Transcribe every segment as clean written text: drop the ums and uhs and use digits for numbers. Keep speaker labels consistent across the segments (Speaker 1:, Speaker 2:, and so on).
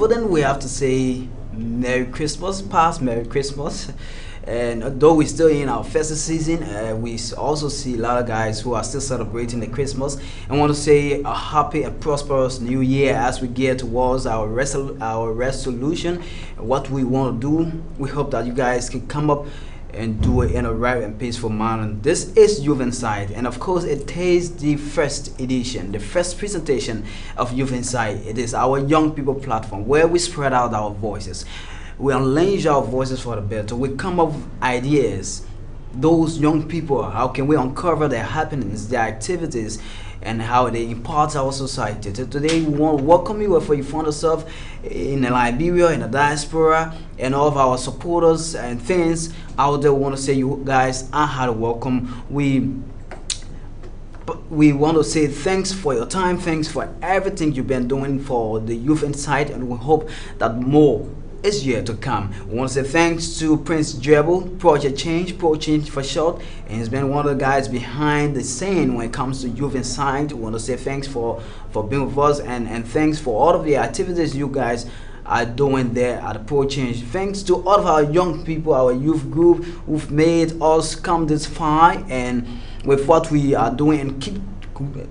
Speaker 1: But then we have to say Merry Christmas, past Merry Christmas. And though we're still in our festive season, we also see a lot of guys who are still celebrating the Christmas and want to say a happy and prosperous new year as we get towards our resolution. What we want to do, we hope that you guys can come up and do it in a right and peaceful manner. This is Youth Insight, and of course it is the first edition, the first presentation of Youth Insight. It is our young people platform where we spread out our voices. We unleash our voices for the better. We come up with ideas. Those young people, how can we uncover their happenings, their activities, and how they impart our society? Today, we want to welcome you wherever you find yourself in Liberia, in the diaspora, and all of our supporters and fans out there. We want to say you guys are highly welcome. We want to say thanks for your time, thanks for everything you've been doing for the Youth Insight, and we hope that more is yet to come. We want to say thanks to Prince Jebel, Project Change, Pro Change for short, and he's been one of the guys behind the scene when it comes to Youth Insight. We want to say thanks for being with us, and thanks for all of the activities you guys are doing there at the Pro Change. Thanks to all of our young people, our youth group, who've made us come this far, and with what we are doing and keep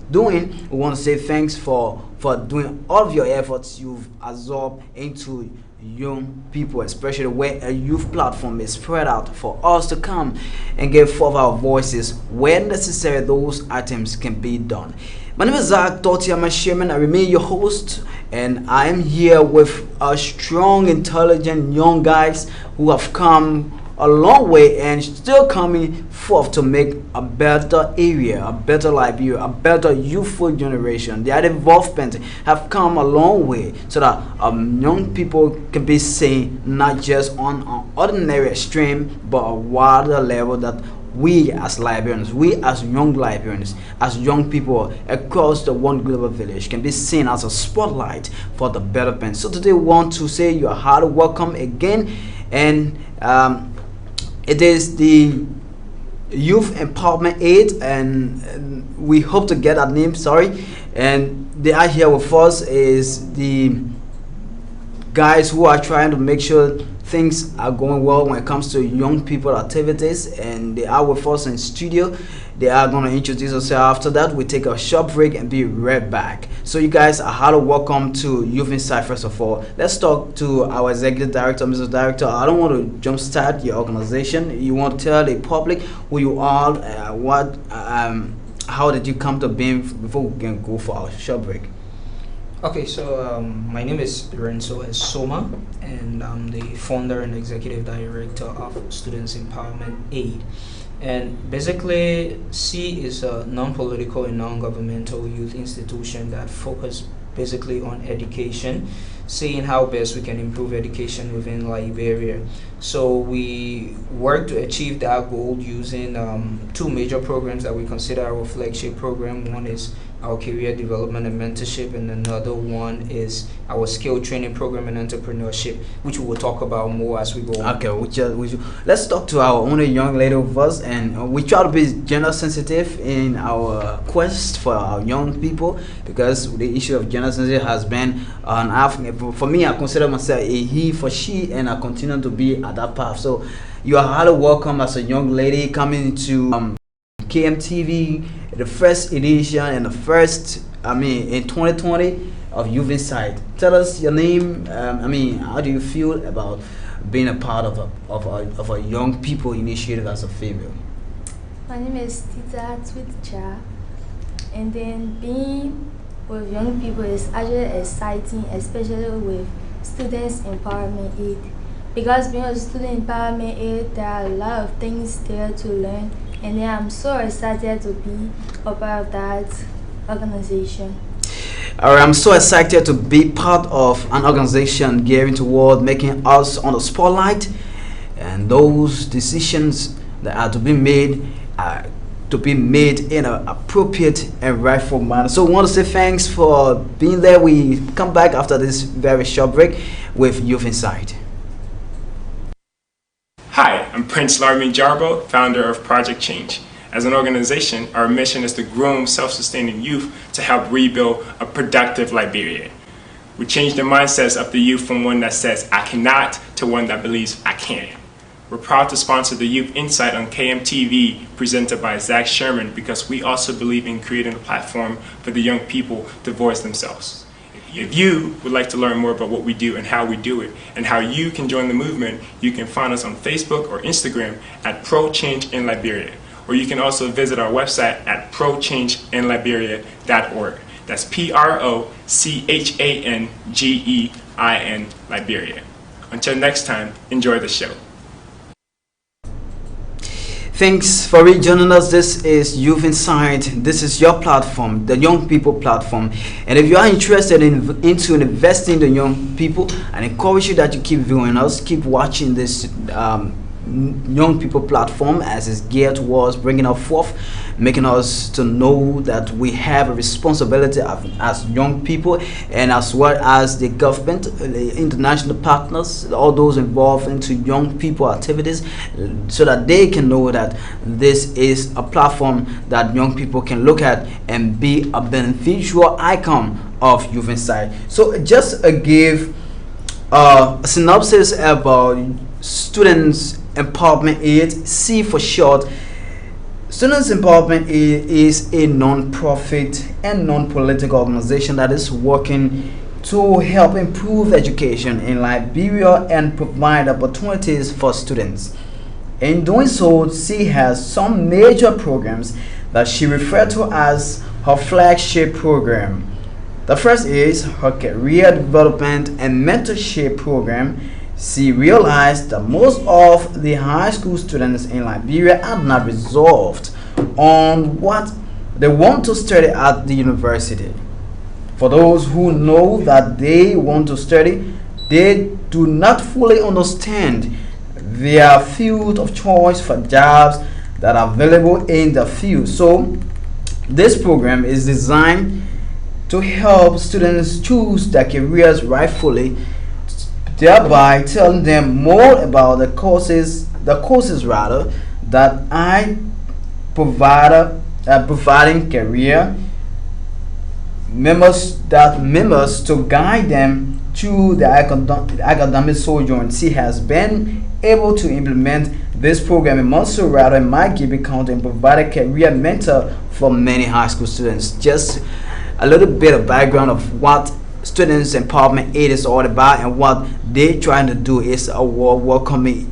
Speaker 1: doing, we want to say thanks for doing all of your efforts you've absorbed into young people, especially where a youth platform is spread out for us to come and give forth our voices where necessary. Those items can be done. My name is Zach Totiama Sherman. I remain your host, and I am here with a strong, intelligent young guys who have come a long way and still coming forth to make a better area, a better Liberia, a better youthful generation. Their involvement have come a long way so that young people can be seen not just on an ordinary extreme but a wider level, that we as Liberians, we as young Liberians, as young people across the one global village can be seen as a spotlight for the betterment. So today we want to say you are highly welcome again, and it is the Youth Empowerment Aid, and we hope to get that name, sorry. And they are here with us is the guys who are trying to make sure things are going well when it comes to young people activities, and they are with us in studio. They are going to introduce themselves. After that, we take a short break and be right back. So you guys are highly welcome to Youth Insight. First of all, let's talk to our executive director. Mr. Director, I don't want to jumpstart your organization. You want to tell the public who you are, how did you come to being before we can go for our short break?
Speaker 2: Okay, so my name is Renzo Soma, and I'm the founder and executive director of Students Empowerment Aid. And basically, C is a non-political and non-governmental youth institution that focuses basically on education, seeing how best we can improve education within Liberia. So we work to achieve that goal using two major programs that we consider our flagship program. One is our career development and mentorship, and another one is our skill training program and entrepreneurship, which we will talk about more as we go on.
Speaker 1: Okay, let's talk to our only young lady of us, and we try to be gender sensitive in our quest for our young people, because the issue of gender sensitive has been for me, I consider myself a he for she, and I continue to be at that path. So you are highly welcome as a young lady coming to KMTV, the first edition and the first, in 2020 of Youth Insight. Tell us your name. How do you feel about being a part of a young people initiative as a female?
Speaker 3: My name is Tita Twitcha, and then being with young people is actually exciting, especially with Students Empowerment Aid. Because being a Student Empowerment Aid, there are a lot of things there to learn. And then I'm so excited to be a part of that organization.
Speaker 1: Alright, I'm so excited to be part of an organization gearing toward making us on the spotlight, and those decisions that are to be made in an appropriate and rightful manner. So we want to say thanks for being there. We come back after this very short break with Youth Insight.
Speaker 4: Hi, I'm Prince Larmin Jarbo, founder of Project Change. As an organization, our mission is to groom self-sustaining youth to help rebuild a productive Liberia. We change the mindsets of the youth from one that says, I cannot, to one that believes I can. We're proud to sponsor the Youth Insight on KMTV, presented by Zach Sherman, because we also believe in creating a platform for the young people to voice themselves. If you would like to learn more about what we do and how we do it, and how you can join the movement, you can find us on Facebook or Instagram at Pro Change in Liberia. Or you can also visit our website at prochangeinliberia.org. That's PROCHANGEIN Liberia. Until next time, enjoy the show.
Speaker 1: Thanks for rejoining us. This is Youth Insight. This is your platform, the Young People platform. And if you are interested into investing in the young people, I encourage you that you keep viewing us, keep watching this Young People platform, as it's geared towards bringing us forth, making us to know that we have a responsibility as young people, and as well as the government, the international partners, all those involved into young people activities, so that they can know that this is a platform that young people can look at and be a beneficial icon of Youth Insight. So just give a synopsis about Students Empowerment Aid, C for short. Students Empowerment Aid is a non-profit and non-political organization that is working to help improve education in Liberia and provide opportunities for students. In doing so, C has some major programs that she referred to as her flagship program. The first is her career development and mentorship program. She realized that most of the high school students in Liberia are not resolved on what they want to study at the university. For those who know that they want to study, they do not fully understand their field of choice for jobs that are available in the field. So this program is designed to help students choose their careers rightfully, thereby telling them more about the courses rather that I providing career members to guide them through the academic sojourn. She has been able to implement this program in Montserrat and Maggie County and provide a career mentor for many high school students. Just a little bit of background of what Students Empowerment Aid is all about, and what they're trying to do is a welcoming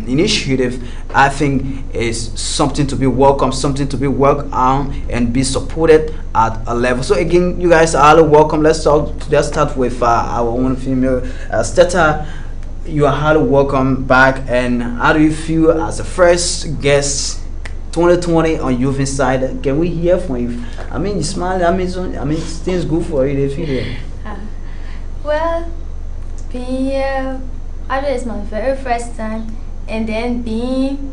Speaker 1: initiative. I think is something to be welcome, something to be worked on and be supported at a level. So again, you guys are all welcome. Let's start with our own female Steta. You are highly welcome back. And how do you feel as the first guest 2020 on Youth Insight? Can we hear from you? I mean, you smile. I mean, things good for you. They feel it.
Speaker 3: Well, being here, actually, it's my very first time, and then being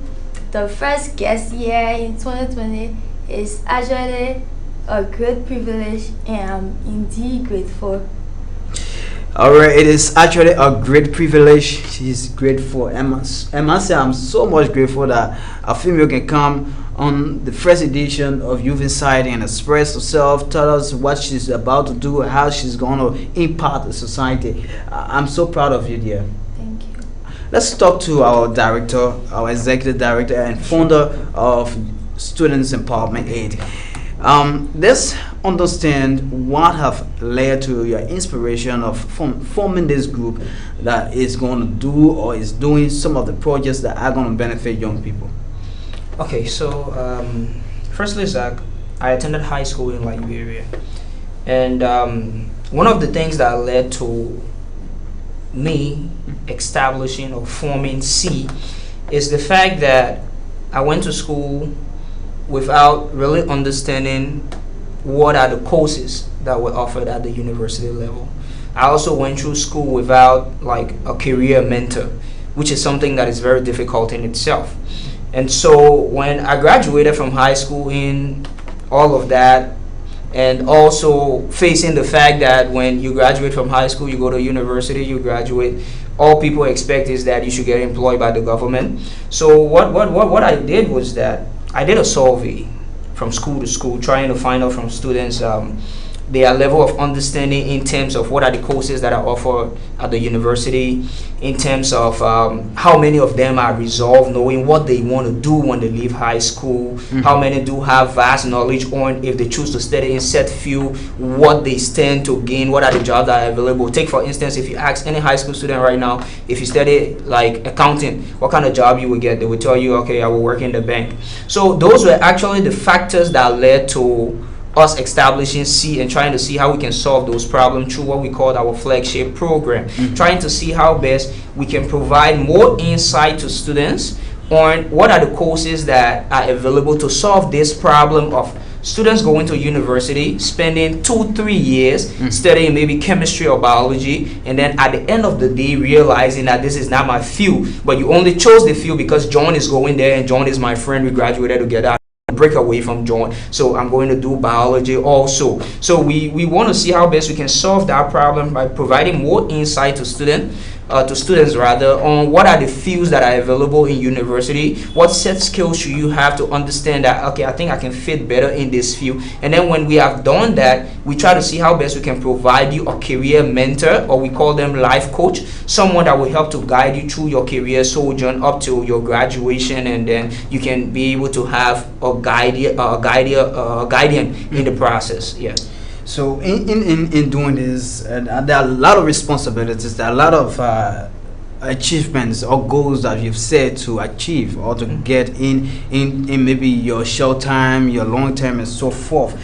Speaker 3: the first guest here in 2020 is actually a great privilege, and I'm indeed grateful.
Speaker 1: Alright, it is actually a great privilege. She's grateful. Emma say I'm so much grateful that a female can come on the first edition of Youth Insight and express herself, tell us what she's about to do, how she's going to impact the society. I'm so proud of you, dear.
Speaker 3: Thank you.
Speaker 1: Let's talk to our director, our executive director and founder of Students Empowerment Aid. Let's understand what have led to your inspiration of forming this group that is going to do or is doing some of the projects that are going to benefit young people.
Speaker 2: Okay, so firstly, Zach, I attended high school in Liberia, and one of the things that led to me establishing or forming C is the fact that I went to school without really understanding what are the courses that were offered at the university level. I also went through school without like a career mentor, which is something that is very difficult in itself. And so when I graduated from high school in all of that, and also facing the fact that when you graduate from high school, you go to university, you graduate, all people expect is that you should get employed by the government. So what I did was that I did a survey from school to school, trying to find out from students their level of understanding in terms of what are the courses that are offered at the university, in terms of how many of them are resolved, knowing what they want to do when they leave high school, how many do have vast knowledge on, if they choose to study in set field, what they stand to gain, what are the jobs that are available. Take for instance, if you ask any high school student right now, if you study like accounting, what kind of job you will get, they will tell you, okay, I will work in the bank. So those were actually the factors that led to us establishing and trying to see how we can solve those problems through what we call our flagship program, trying to see how best we can provide more insight to students on what are the courses that are available to solve this problem of students going to university, spending 2-3 years studying maybe chemistry or biology, and then at the end of the day realizing that this is not my field, but you only chose the field because John is going there and John is my friend, we graduated together, break away from John, so I'm going to do biology also. So we want to see how best we can solve that problem by providing more insight to students rather, on what are the fields that are available in university, what set skills should you have to understand that, okay, I think I can fit better in this field. And then when we have done that, we try to see how best we can provide you a career mentor, or we call them life coach, someone that will help to guide you through your career sojourn up to your graduation, and then you can be able to have a guardian in the process. Yeah.
Speaker 1: So in doing this, there are a lot of responsibilities, there are a lot of achievements or goals that you've set to achieve or to get in maybe your short time, your long term, and so forth.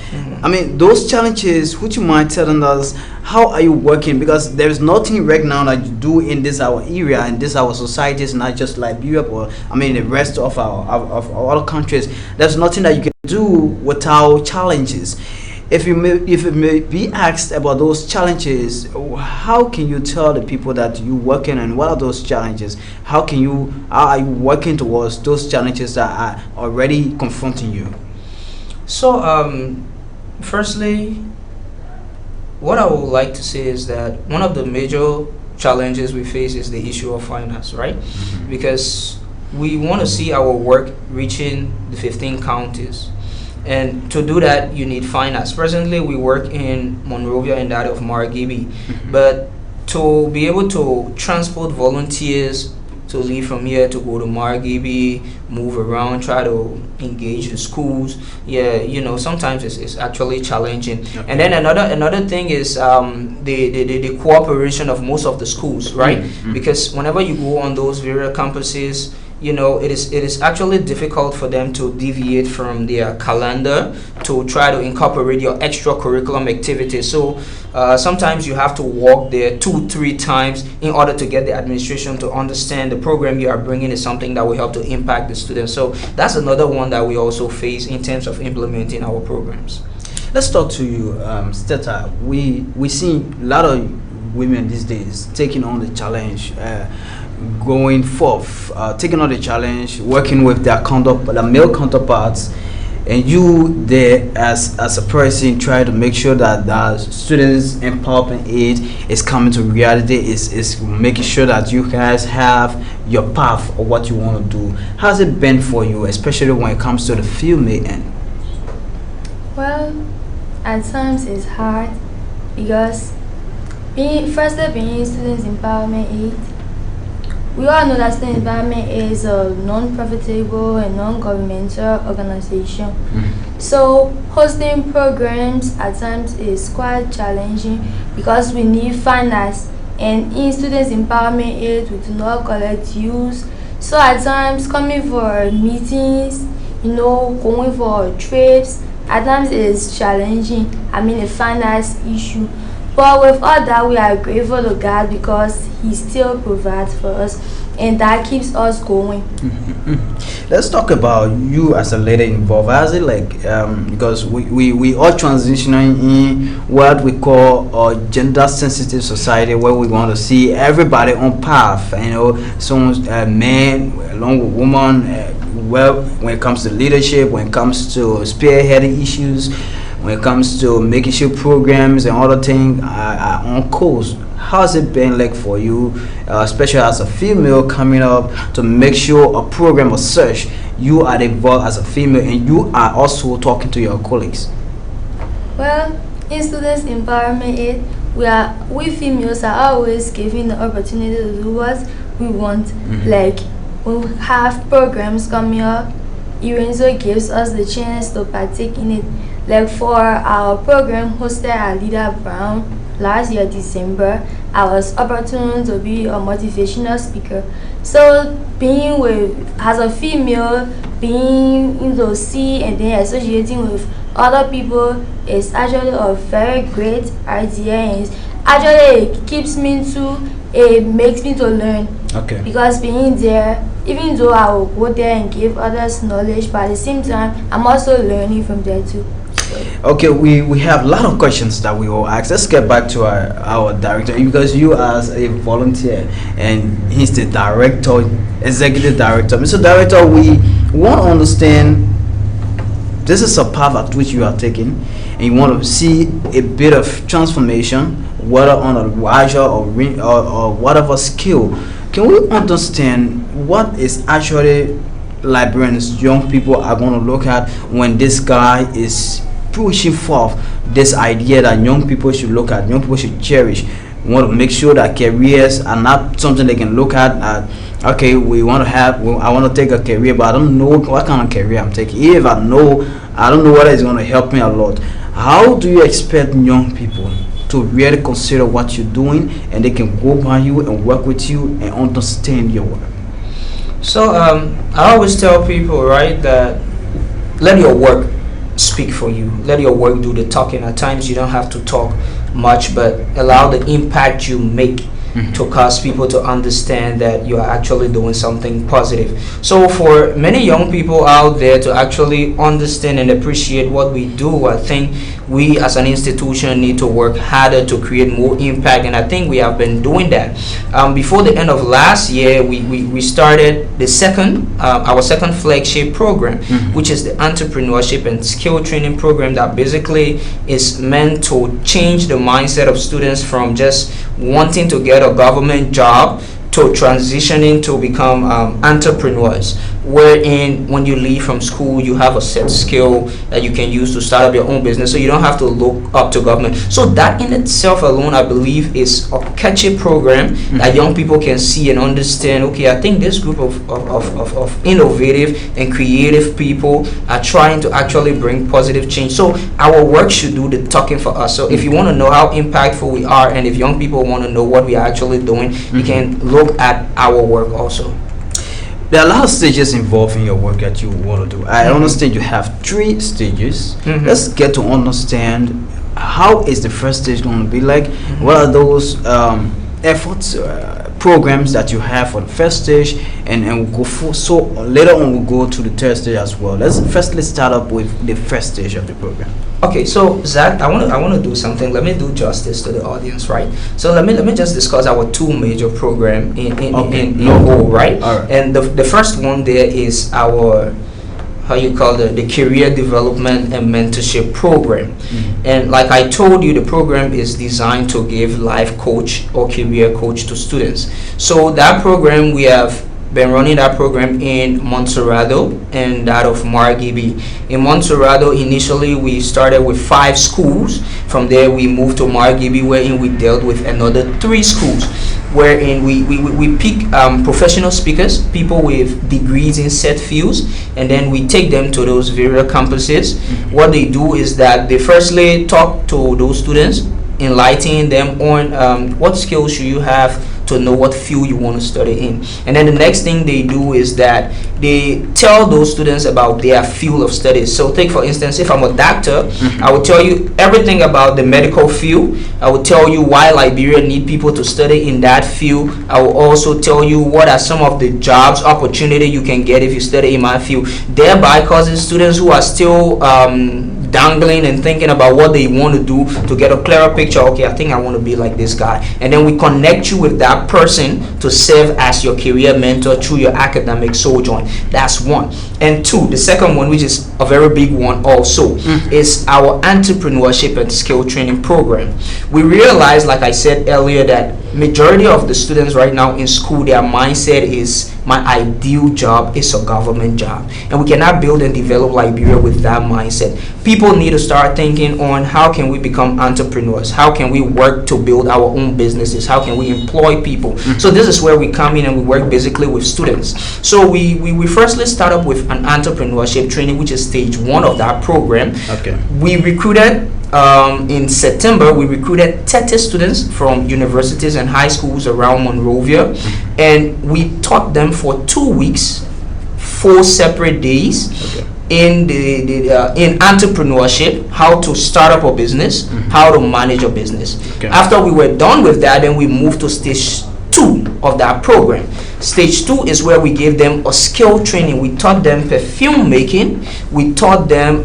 Speaker 1: I mean, those challenges, would you mind telling us how are you working? Because there is nothing right now that you do in this our area, in this our societies, not just Liberia, or I mean the rest of our of other countries. There's nothing that you can do without challenges. If you may be asked about those challenges, how can you tell the people that you're working on what are those challenges? How are you working towards those challenges that are already confronting you?
Speaker 2: So, firstly, what I would like to say is that one of the major challenges we face is the issue of finance, right? Because we want to see our work reaching the 15 counties. And to do that, you need finance. Presently, we work in Monrovia and that of Margibi. But to be able to transport volunteers to leave from here to go to Margibi, move around, try to engage the schools, sometimes it's actually challenging. Okay. And then another thing is the cooperation of most of the schools, right? Because whenever you go on those various campuses, it is actually difficult for them to deviate from their calendar to try to incorporate your extracurriculum activities. So sometimes you have to walk there 2-3 times in order to get the administration to understand the program you are bringing is something that will help to impact the students. So that's another one that we also face in terms of implementing our programs.
Speaker 1: Let's talk to you, Steta. We see a lot of women these days taking on the challenge. Going forth, taking on the challenge, working with their male counterparts, and you there as a person try to make sure that the students empowerment aid is coming to reality, is making sure that you guys have your path of what you want to do. How's it been for you, especially when it comes to the female end?
Speaker 3: Well, at times it's hard because being students empowerment aid, we all know that Student Environment is a non-profitable and non-governmental organization. So hosting programs at times is quite challenging because we need finance, and in Students Empowerment Aid we do not collect dues. So at times coming for meetings, going for trips, at times it is challenging. I mean a finance issue. But with all that, we are grateful to God because He still provides for us, and that keeps us going.
Speaker 1: Let's talk about you as a lady involved. How's it like? Because we are transitioning in what we call a gender-sensitive society, where we want to see everybody on path. Some men along with women. Well, when it comes to leadership, when it comes to spearheading issues, when it comes to making sure programs and other things are on course. How's it been like for you, especially as a female coming up to make sure a program or such you are involved as a female and you are also talking to your colleagues?
Speaker 3: Well, in students empowerment aid, we females are always given the opportunity to do what we want. Like we have programs coming up, Irenzo gives us the chance to partake in it. Like for our program hosted at Leader Brown last year December, I was opportune to be a motivational speaker. So being with as a female, being into C and then associating with other people is actually a very great idea, and actually it keeps me to it makes me to learn.
Speaker 1: Okay.
Speaker 3: Because being there, even though I will go there and give others knowledge, but at the same time I'm also learning from there too.
Speaker 1: Okay, we have a lot of questions that we will ask. Let's get back to our director, because you as a volunteer and he's the director, executive director. Mr. Director, we want to understand, this is a path at which you are taking, and you want to see a bit of transformation, whether on a larger or whatever skill. Can we understand what is actually librarians, young people are going to look at when this guy is pushing forth this idea that young people should look at, young people should cherish? We want to make sure that careers are not something they can look at okay, we want to have, I want to take a career, but I don't know what kind of career I'm taking. If I don't know whether it's going to help me a lot. How do you expect young people to really consider what you're doing, and they can go by you and work with you and understand your work?
Speaker 2: So I always tell people, right, that let your work speak for you. Let your work do the talking. At times you don't have to talk much, but allow the impact you make to cause people to understand that you are actually doing something positive. So for many young people out there to actually understand and appreciate what we do, I think we as an institution need to work harder to create more impact, and I think we have been doing that. Before the end of last year, we started the our second flagship program, which is the entrepreneurship and skill training program that basically is meant to change the mindset of students from just wanting to get a government job to transitioning to become entrepreneurs, wherein when you leave from school you have a set skill that you can use to start up your own business, so you don't have to look up to government. So that in itself alone, I believe, is a catchy program that young people can see and understand. Okay, I think this group of innovative and creative people are trying to actually bring positive change. So our work should do the talking for us. So if you want to know how impactful we are, and if young people want to know what we are actually doing, you can look at our work also.
Speaker 1: There are a lot of stages involved in your work that you want to do. I understand you have 3 stages. Let's get to understand, how is the first stage going to be like? What are those efforts, programs that you have for the first stage, and we'll go for, so later on we'll go to the third stage as well. Let's start up with the first stage of the program.
Speaker 2: Okay, so Zach, I want to do something. Let me do justice to the audience, right? So let me just discuss our 2 major program in whole, right?
Speaker 1: All right.
Speaker 2: And the first one there is our, how you call the career development and mentorship program. And like I told you, the program is designed to give life coach or career coach to students. So that program, we have been running that program in Montserrado and that of Margibi. In Montserrado, initially we started with 5 schools. From there we moved to Margibi, wherein we dealt with another 3 schools, wherein we pick professional speakers, people with degrees in set fields, and then we take them to those various campuses. What they do is that they firstly talk to those students, enlightening them on what skills should you have to know what field you want to study in. And then the next thing they do is that they tell those students about their field of studies. So take for instance, if I'm a doctor, I will tell you everything about the medical field. I will tell you why Liberia need people to study in that field. I will also tell you what are some of the jobs opportunity you can get if you study in my field, thereby causing students who are still dangling and thinking about what they want to do to get a clearer picture. Okay, I think I want to be like this guy, and then we connect you with that person to serve as your career mentor through your academic sojourn. That's 1. And 2, the second one, which is a very big one also, is our entrepreneurship and skill training program. We realize, like I said earlier, that majority of the students right now in school, their mindset is my ideal job is a government job, and we cannot build and develop Liberia with that mindset. People need to start thinking on how can we become entrepreneurs, how can we work to build our own businesses, how can we employ people. So this is where we come in and we work basically with students. So we firstly start up with an entrepreneurship training, which is stage 1 of that program.
Speaker 1: Okay.
Speaker 2: We recruited in September, we recruited 30 students from universities and high schools around Monrovia, and we taught them for 2 weeks, 4 separate days.
Speaker 1: Okay.
Speaker 2: In in entrepreneurship, how to start up a business, how to manage a business.
Speaker 1: Okay.
Speaker 2: After we were done with that, then we moved to stage 2 of that program. Stage 2 is where we gave them a skill training. We taught them perfume making, we taught them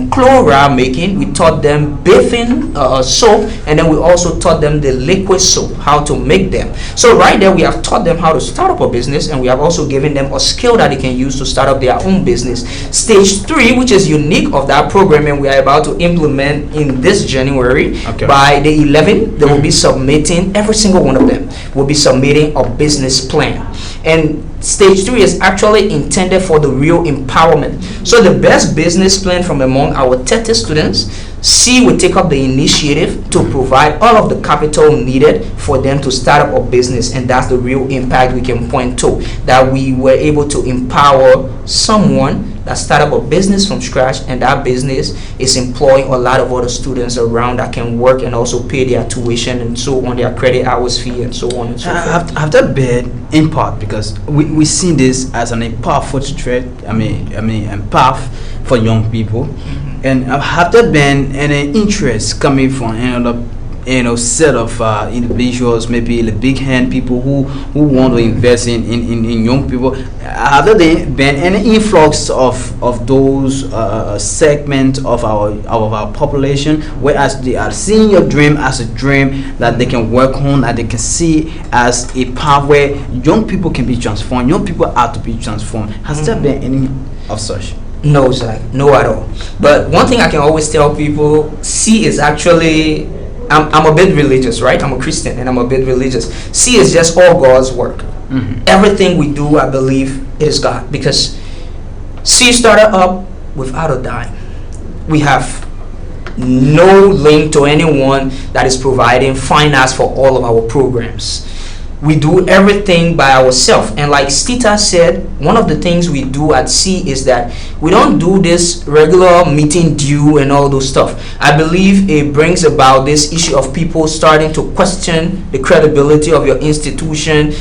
Speaker 2: chlorine making, we taught them bathing soap, and then we also taught them the liquid soap, how to make them. So right there we have taught them how to start up a business, and we have also given them a skill that they can use to start up their own business. Stage 3, which is unique of that program, and we are about to implement in this January.
Speaker 1: Okay.
Speaker 2: By the 11th, they will be submitting, every single one of them will be submitting a business plan. And stage 3 is actually intended for the real empowerment. So the best business plan from among our 30 students, C will take up the initiative to provide all of the capital needed for them to start up a business, and that's the real impact we can point to, that we were able to empower someone that start up a business from scratch, and that business is employing a lot of other students around that can work and also pay their tuition and so on, their credit hours fee and so on and so forth.
Speaker 1: Have that been in part because we see this as an powerful threat, path for young people, and have there been any interest coming from another set of individuals, maybe the big hand people who want to invest in young people? Have there been any influx of those segment of our population, whereas they are seeing your dream as a dream that they can work on, that they can see as a path where young people can be transformed, young people are to be transformed? Has there been any of such?
Speaker 2: No, Zach, no at all. But one thing I can always tell people, C is actually, I'm a bit religious, right? I'm a Christian and I'm a bit religious. C is just all God's work. Everything we do, I believe it is God, because C started up without a dime. We have no link to anyone that is providing finance for all of our programs. We do everything by ourselves, and like Stita said, one of the things we do at C is that we don't do this regular meeting due and all those stuff. I believe it brings about this issue of people starting to question the credibility of your institution,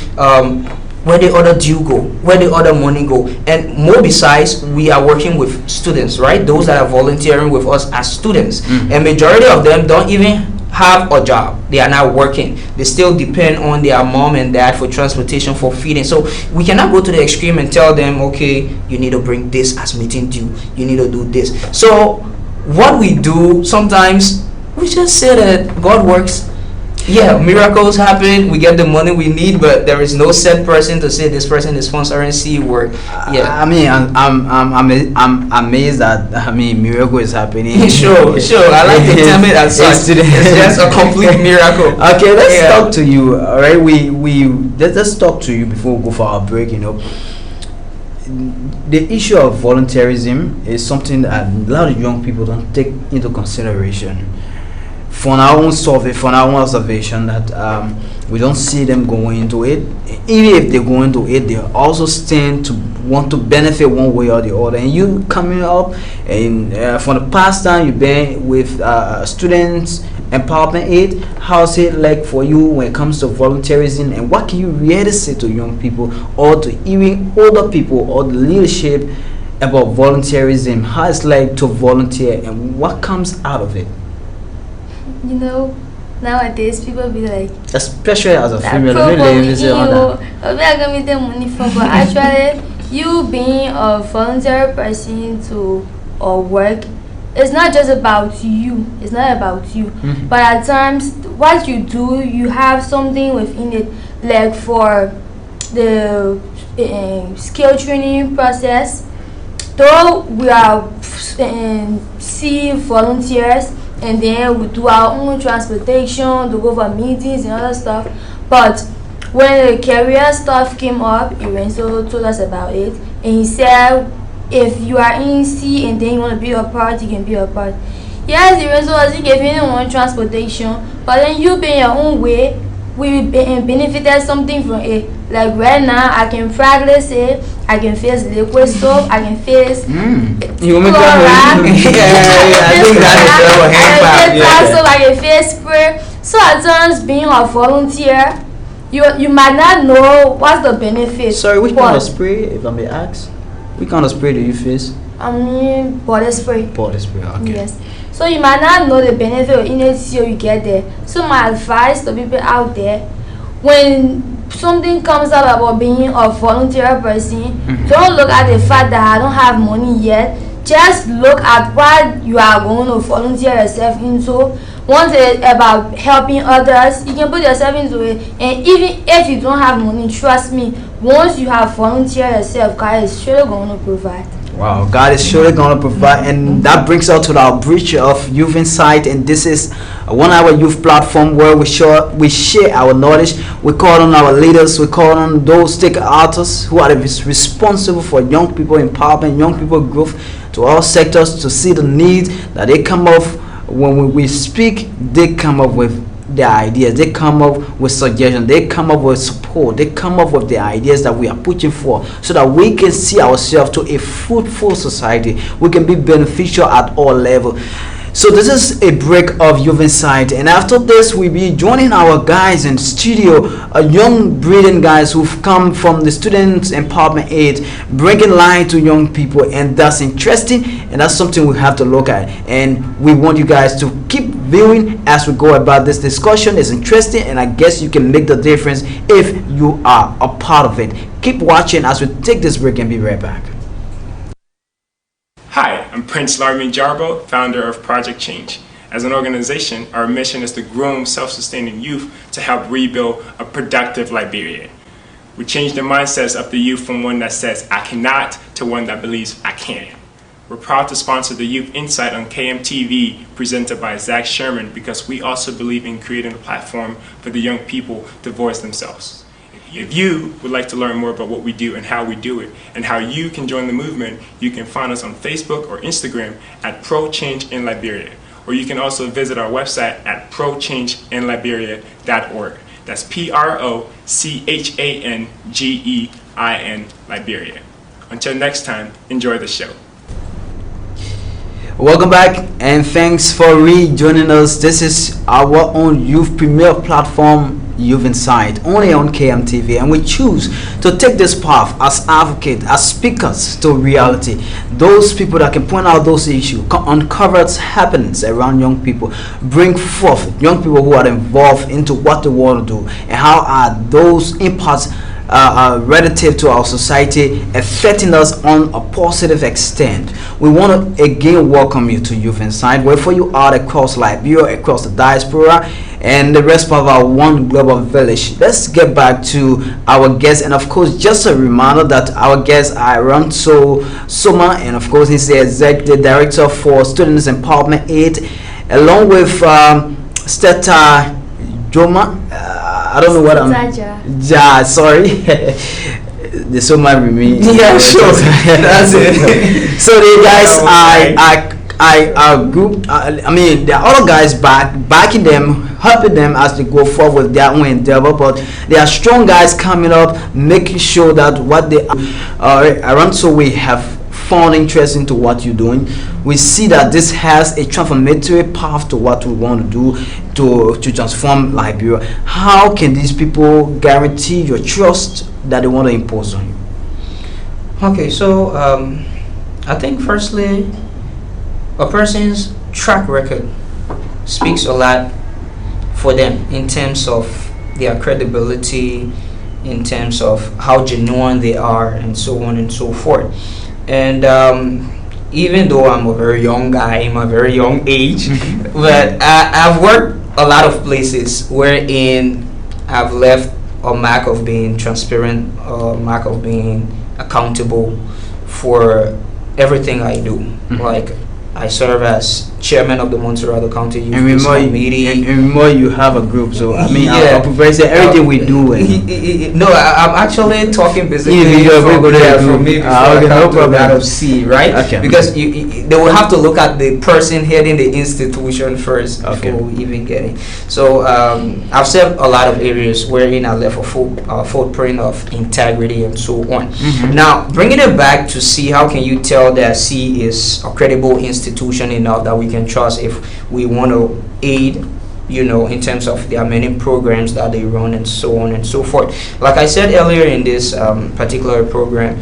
Speaker 2: where the other due go, where the other money go, and more besides, we are working with students, right? Those that are volunteering with us as students, and majority of them don't even have a job. They are not working. They still depend on their mom and dad for transportation, for feeding. So we cannot go to the extreme and tell them, okay, you need to bring this as meeting due, you need to do this. So what we do sometimes, we just say that God works. Yeah, miracles happen, we get the money we need, but there is no set person to say this person is sponsoring C work. Yeah,
Speaker 1: I mean, I'm amazed that miracle is happening.
Speaker 2: sure. I like to term it as such. It's just a complete miracle.
Speaker 1: Okay, let's talk to you. All right, let's talk to you before we go for our break. The issue of volunteerism is something that a lot of young people don't take into consideration. From our own survey, from our own observation, that we don't see them going into it. Even if they go into it, they also stand to want to benefit one way or the other. And you coming up, and from the past time you've been with students empowerment aid, how's it like for you when it comes to volunteerism, and what can you really say to young people or to even older people or the leadership about volunteerism? How it's like to volunteer and what comes out of it?
Speaker 3: Nowadays people be like,
Speaker 1: especially as a female,
Speaker 3: we are gonna meet them money for, but actually you being a volunteer person to or work, it's not just about you. It's not about you. But at times what you do, you have something within it, like for the skill training process. Though we are C volunteers, and then we do our own transportation to go for meetings and other stuff, But when the career stuff came up, Lorenzo told us about it, and he said, if you are in C and then you want to be a part, you can be a part. Yes, Lorenzo wasn't giving anyone transportation, but then you pay your own way, we benefited something from it. Like right now, I can practice it. I can face liquid soap. I can face
Speaker 1: You want me to
Speaker 3: chloride.
Speaker 1: I think that's
Speaker 3: I can face spray. So at times, being a volunteer, you might not know what's the benefit.
Speaker 1: Sorry, which kind of spray, if I may ask? Which kind of spray do you face?
Speaker 3: I mean, body spray.
Speaker 1: Body spray, okay.
Speaker 3: Yes. So you might not know the benefit of it until you get there. So my advice to people out there, when something comes up about being a volunteer person, don't look at the fact that I don't have money yet. Just look at what you are going to volunteer yourself into. Once it's about helping others, you can put yourself into it. And even if you don't have money, trust me, once you have volunteered yourself, God is surely going to provide.
Speaker 1: Wow, God is surely going to provide, and that brings us to our breach of Youth Insight, and this is a 1 hour youth platform where we share our knowledge. We call on our leaders, we call on those take artists who are responsible for young people empowerment, young people growth to all sectors to see the needs that they come up when we speak. They come up with their ideas, they come up with suggestions, they come up with support, they come up with the ideas that we are pushing for, so that we can see ourselves to a fruitful society. We can be beneficial at all levels. So this is a break of Youth Insight, and after this we'll be joining our guys in studio, young brilliant guys who've come from the Students Empowerment Aid, bringing light to young people, and that's interesting, and that's something we have to look at, and we want you guys to keep viewing as we go about this discussion. Is interesting, and I guess you can make the difference if you are a part of it. Keep watching as we take this break and be right back.
Speaker 4: Hi, I'm Prince Larmin Jarbo, founder of Project Change. As an organization, our mission is to groom self-sustaining youth to help rebuild a productive Liberia. We change the mindsets of the youth from one that says, I cannot, to one that believes I can. We're proud to sponsor the Youth Insight on KMTV, presented by Zach Sherman, because we also believe in creating a platform for the young people to voice themselves. If you would like to learn more about what we do and how we do it, and how you can join the movement, you can find us on Facebook or Instagram at Pro Change in Liberia. Or you can also visit our website at prochangeInLiberia.org. That's PROCHANGEIN Liberia. Until next time, enjoy the show.
Speaker 1: Welcome back, and thanks for rejoining us. This is our own youth premier platform, Youth Insight, only on KMTV, and we choose to take this path as advocates, as speakers to reality. Those people that can point out those issues, uncover happenings around young people, bring forth young people who are involved into what they want to do, and how are those impacts relative to our society affecting us on a positive extent. We want to again welcome you to Youth Insight, wherever you are across Liberia, across the diaspora, and the rest of our one global village. Let's get back to our guests, and of course, just a reminder that our guests are Ranso Soma, and of course, he's the executive director for Students Empowerment Aid, along with Steta Joma. I don't know what I'm. Ja, sorry. The Soma remain. Yeah, sure. That's it. So the guys, I group. I mean, there are other guys backing them, helping them as they go forward with their own endeavor. But there are strong guys coming up, making sure that what they around. So we have found interest into what you're doing. We see that this has a transformative path to what we want to do to transform Liberia. How can these people guarantee your trust that they want to impose on you?
Speaker 2: Okay, so I think firstly, a person's track record speaks a lot for them in terms of their credibility, in terms of how genuine they are, and so on and so forth. And even though I'm a very young guy, I'm a very young age, but I've worked a lot of places wherein I've left a mark of being transparent, a mark of being accountable for everything I do. Like, I serve as chairman of the Montserrat County Youth
Speaker 1: And
Speaker 2: Peace
Speaker 1: remember,
Speaker 2: Committee.
Speaker 1: and remember, you have a group. So I mean,
Speaker 2: Yeah.
Speaker 1: I prefer say everything we do. And
Speaker 2: No, I'm actually talking basically
Speaker 1: you're
Speaker 2: from,
Speaker 1: very good at
Speaker 2: from
Speaker 1: group.
Speaker 2: me before
Speaker 1: Okay,
Speaker 2: I
Speaker 1: no
Speaker 2: come to
Speaker 1: problem.
Speaker 2: that of C, right?
Speaker 1: Okay.
Speaker 2: Because they will have to look at the person heading the institution first
Speaker 1: Okay.
Speaker 2: before we even get it. So I've said a lot of areas wherein I left a footprint of integrity and so on.
Speaker 1: Mhm.
Speaker 2: Now, bringing it back to C, how can you tell that C is a credible institution enough that we can trust if we want to aid, in terms of their many programs that they run and so on and so forth. Like I said earlier in this particular program,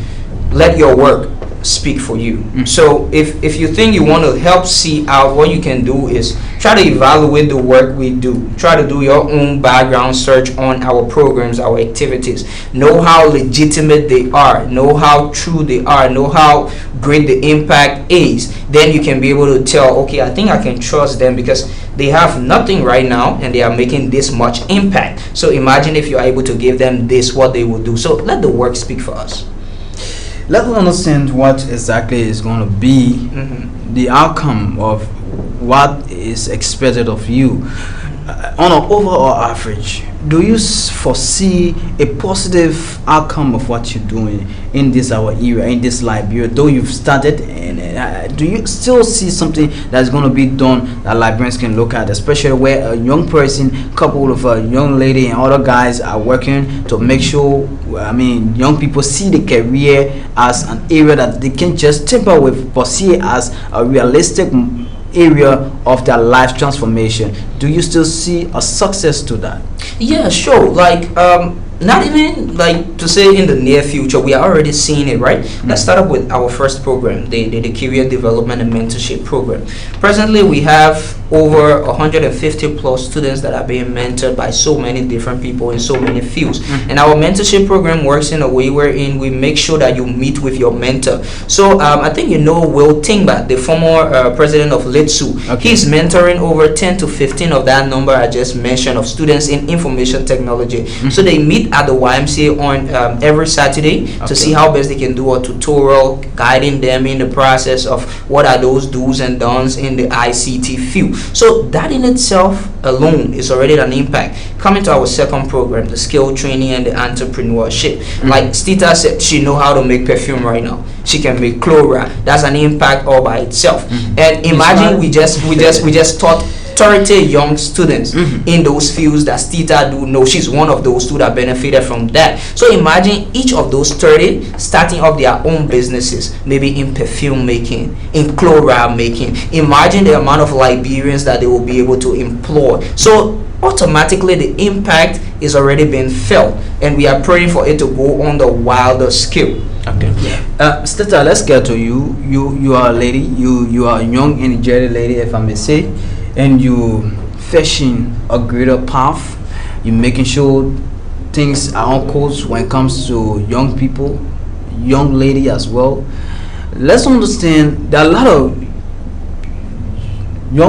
Speaker 2: let your work speak for you. So if you think you want to help see out, what you can do is try to evaluate the work we do. Try to do your own background search on our programs, our activities. Know how legitimate they are, know how true they are, know how great the impact is. Then you can be able to tell, okay, I think I can trust them because they have nothing right now and they are making this much impact. So imagine if you are able to give them this, what they will do. So let the work speak for us.
Speaker 1: Let's understand what exactly is going to be the outcome of what is expected of you. On an overall average, do you foresee a positive outcome of what you're doing in this our area, in this Liberia? Though you've started, and do you still see something that's going to be done that Liberians can look at, especially where a young person coupled with a young lady and other guys are working to make sure, young people see the career as an area that they can just temper with, but see it as a realistic area of their life transformation? Do you still see a success to that?
Speaker 2: Yeah, sure. Like not even like to say in the near future, we are already seeing it, right? Let's start up with our first program, the career development and mentorship program. Presently we have over 150 plus students that are being mentored by so many different people in so many fields. And our mentorship program works in a way wherein we make sure that you meet with your mentor. So I think Will Tingba, the former president of Litsu.
Speaker 1: Okay.
Speaker 2: He's mentoring over 10 to 15 of that number I just mentioned of students in information technology. So they meet at the YMCA on every Saturday to see how best they can do a tutorial, guiding them in the process of what are those do's and don'ts in the ICT field. So that in itself alone is already an impact. Coming to our second program, the skill training and the entrepreneurship. Like Stita said, she know how to make perfume right now. She can make chlora. That's an impact all by itself. And imagine we just taught 30 young students in those fields that Stita do know. She's one of those two that benefited from that. So imagine each of those 30 starting up their own businesses, maybe in perfume making, in chloride making. Imagine the amount of Liberians that they will be able to employ. So automatically the impact is already being felt, and we are praying for it to go on the wilder scale.
Speaker 1: Okay. Stita, let's get to you. You are a lady. You are a young, energetic lady, if I may say, and you fashioning a greater path. You're making sure things are on course when it comes to young people, young lady as well. Let's understand there are a lot of there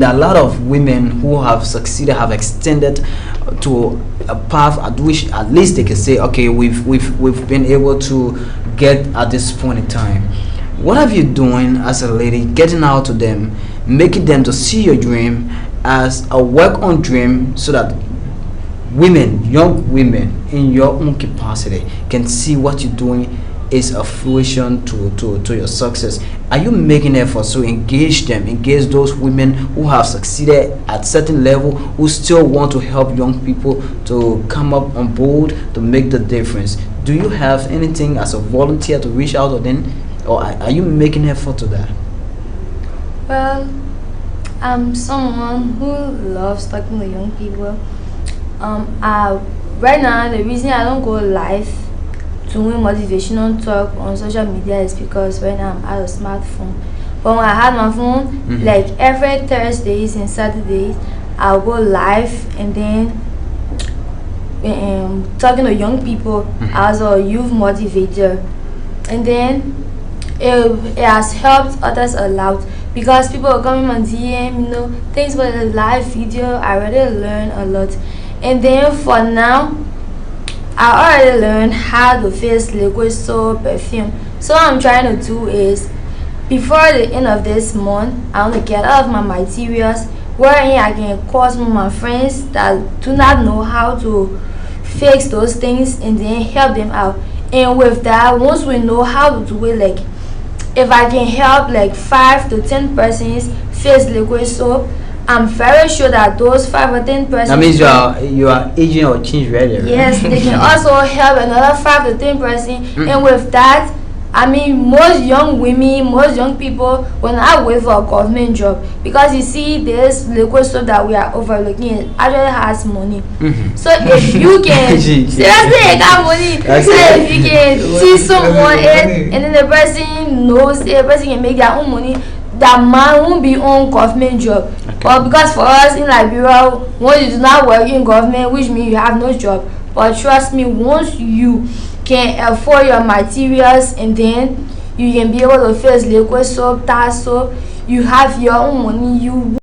Speaker 1: are a lot of women who have succeeded, have extended to a path at which at least they can say, okay, we've been able to get at this point in time. What have you doing as a lady, getting out to them, making them to see your dream as a work on dream, so that women, young women in your own capacity can see what you're doing is a fruition to your success? Are you making efforts to engage those women who have succeeded at certain level, who still want to help young people to come up on board to make the difference? Do you have anything as a volunteer to reach out to them, or are you making effort to that?
Speaker 3: Well, I'm someone who loves talking to young people. Right now, the reason I don't go live doing motivational talk on social media is because right now I'm out of smartphone. But when I had my phone, like every Thursdays and Saturdays, I'll go live and then talking to young people as a youth motivator. And then it has helped others a lot, because people are coming on DM, thanks for the live video, I already learned a lot. And then for now, I already learned how to fix liquid soap perfume. So what I'm trying to do is, before the end of this month, I want to get all of my materials wherein I can call some of my friends that do not know how to fix those things and then help them out. And with that, once we know how to do it, like if I can help like 5 to 10 persons fix liquid soap, I'm very sure that those 5 or 10 persons.
Speaker 1: That means you are agent or change rather.
Speaker 3: Yes, they can also help another 5 to 10 persons, and with that, I mean, most young women, most young people will not wait for a government job, because you see, this liquid soap that we are overlooking actually has money. So if you can seriously, it got money. So if you can teach someone it, and then the person knows it, the person can make their own money, that man won't be on government job. But because for us in Liberia, once you do not work in government, which means you have no job. But trust me, once you can afford your materials and then you can be able to fix liquid soap, tar soap, you have your own money, you